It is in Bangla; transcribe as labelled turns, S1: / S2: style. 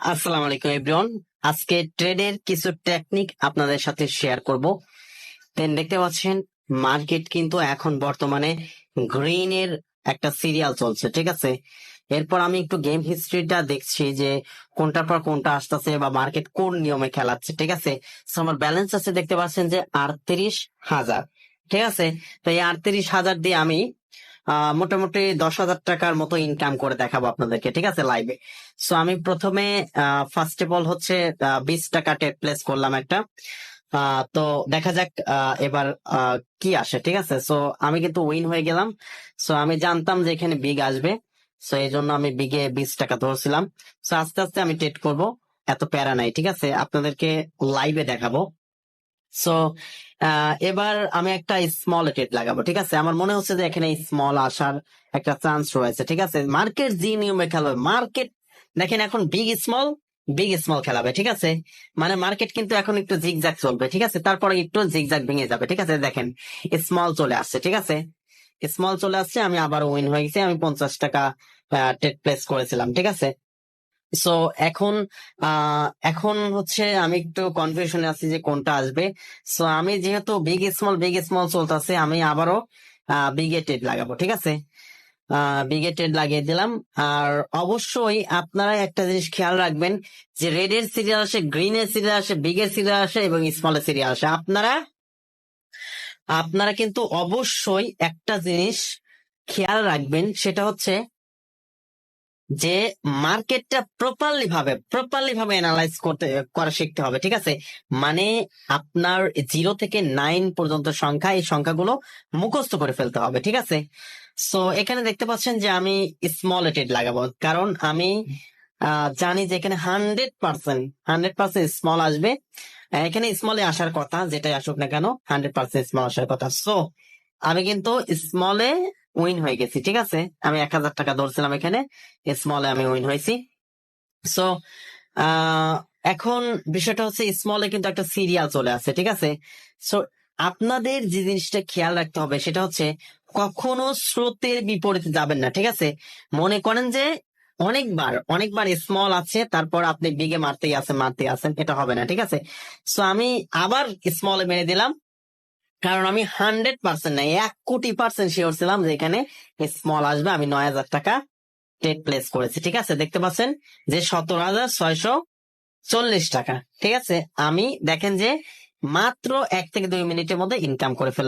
S1: আসসালামু আলাইকুম এভরিওয়ান। আজকে ট্রেডের কিছু টেকনিক আপনাদের সাথে শেয়ার করব। দেন দেখতে পাচ্ছেন মার্কেট কিন্তু এখন বর্তমানে গ্রিন এর একটা সিরিয়াল চলছে, ঠিক আছে। এরপর আমি একটু গেম হিস্ট্রিটা দেখছি যে কোনটার পর কোনটা আসতেছে বা মার্কেট কোন নিয়মে খেলাচ্ছে, ঠিক আছে। So, আমার ব্যালেন্স আছে দেখতে পাচ্ছেন যে 38,000, ঠিক আছে। তো এই 38,000 দিয়ে আমি মোটামুটি 10,000 টাকার মতো ইনকাম করে দেখাবো আপনাদেরকে, ঠিক আছে, লাইভে। সো আমি প্রথমে ফার্স্ট অফ অল হচ্ছে 20 টাকা টেক প্লেস করলাম একটা। তো দেখা যাক এবার কি আসে, ঠিক আছে। সো আমি কিন্তু উইন হয়ে গেলাম। সো আমি জানতাম যে এখানে বিগ আসবে, সো এই জন্য আমি বিগে 20 টাকা ধরছিলাম। সো আস্তে আস্তে আমি ট্রেড করব, এত প্যারা নাই, ঠিক আছে, আপনাদেরকে লাইভে দেখাবো। সো এবার আমি একটা স্মল ট্রেড লাগাবো, ঠিক আছে। আমার মনে হচ্ছে যে এখানে স্মল আসার একটা চান্স রয়েছে, ঠিক আছে। মার্কেট যে নিয়মে খেলাবে, মার্কেট দেখেন এখন বিগ স্মল খেলাবে, ঠিক আছে। মানে মার্কেট কিন্তু এখন একটু জিগজ্যাগ চলবে, ঠিক আছে, তারপরে একটু জিগজ্যাগ ভেঙে যাবে, ঠিক আছে। দেখেন স্মল চলে আসছে, ঠিক আছে, স্মল চলে আসছে। আমি আবার উইন হয়ে গেছি, আমি 50 টাকা ট্রেড প্লেস করেছিলাম, ঠিক আছে। সো এখন এখন হচ্ছে আমি একটু কনফিউশনে আছি যে কোনটা আসবে। সো আমি যেহেতু বিগ স্মল চলতেছে, আমি আবারও বিগে ট্রেড লাগাবো, ঠিক আছে। বিগে ট্রেড লাগিয়ে দিলাম। আর অবশ্যই আপনারা একটা জিনিস খেয়াল রাখবেন যে রেড এর সিরিয়াল আসে, গ্রিন এর সিরিয়াল আসে, বিগ এর সিরিয়াল আসে এবং স্মল এর সিরিয়াল আসে। আপনারা আপনারা কিন্তু অবশ্যই একটা জিনিস খেয়াল রাখবেন, সেটা হচ্ছে যে মার্কেটটা প্রপারলি ভাবে অ্যানালাইজ করা শিখতে হবে, ঠিক আছে। মানে আপনার 0 থেকে 9 পর্যন্ত সংখ্যা, এই সংখ্যাগুলো মুখস্থ করে ফেলতে হবে, ঠিক আছে। সো এখানে দেখতে পাচ্ছেন যে আমি স্মল ট্রেড লাগাবো, কারণ আমি জানি যে এখানে 100% স্মল আসবে। এখানে স্মলে আসার কথা, যেটাই আসুক না কেন 100% স্মল আসার কথা। সো আমি কিন্তু স্মলে উইন হয়ে গেছি, ঠিক আছে। আমি 1,000 টাকা ধরছিলাম এখানে, স্মলে আমি উইন হয়েছি। সো এখন বিষয়টা হচ্ছে স্মলে কিন্তু একটা সিরিয়াল চলে আসছে, ঠিক আছে। সো আপনাদের যে জিনিসটা খেয়াল রাখতে হবে সেটা হচ্ছে কখনো স্রোতের বিপরীতে যাবেন না, ঠিক আছে। মনে করেন যে অনেকবার স্মল আছে, তারপর আপনি বিগে মারতেই আছেন, এটা হবে না, ঠিক আছে। সো আমি আবার স্মলে মেরে দিলাম, কারণ আমি 100% নাই, 1,000,000% শিওর ছিলাম যে এখানে স্মল আসবে। আমি 9,000 টাকা ট্রেড প্লেস করেছি, ঠিক আছে। দেখতে পাচ্ছেন যে 17,640 টাকা, ঠিক আছে। আমি দেখেন যে মাত্র 1 থেকে 2 মিনিটের মধ্যে ইনকাম করে ফেললাম।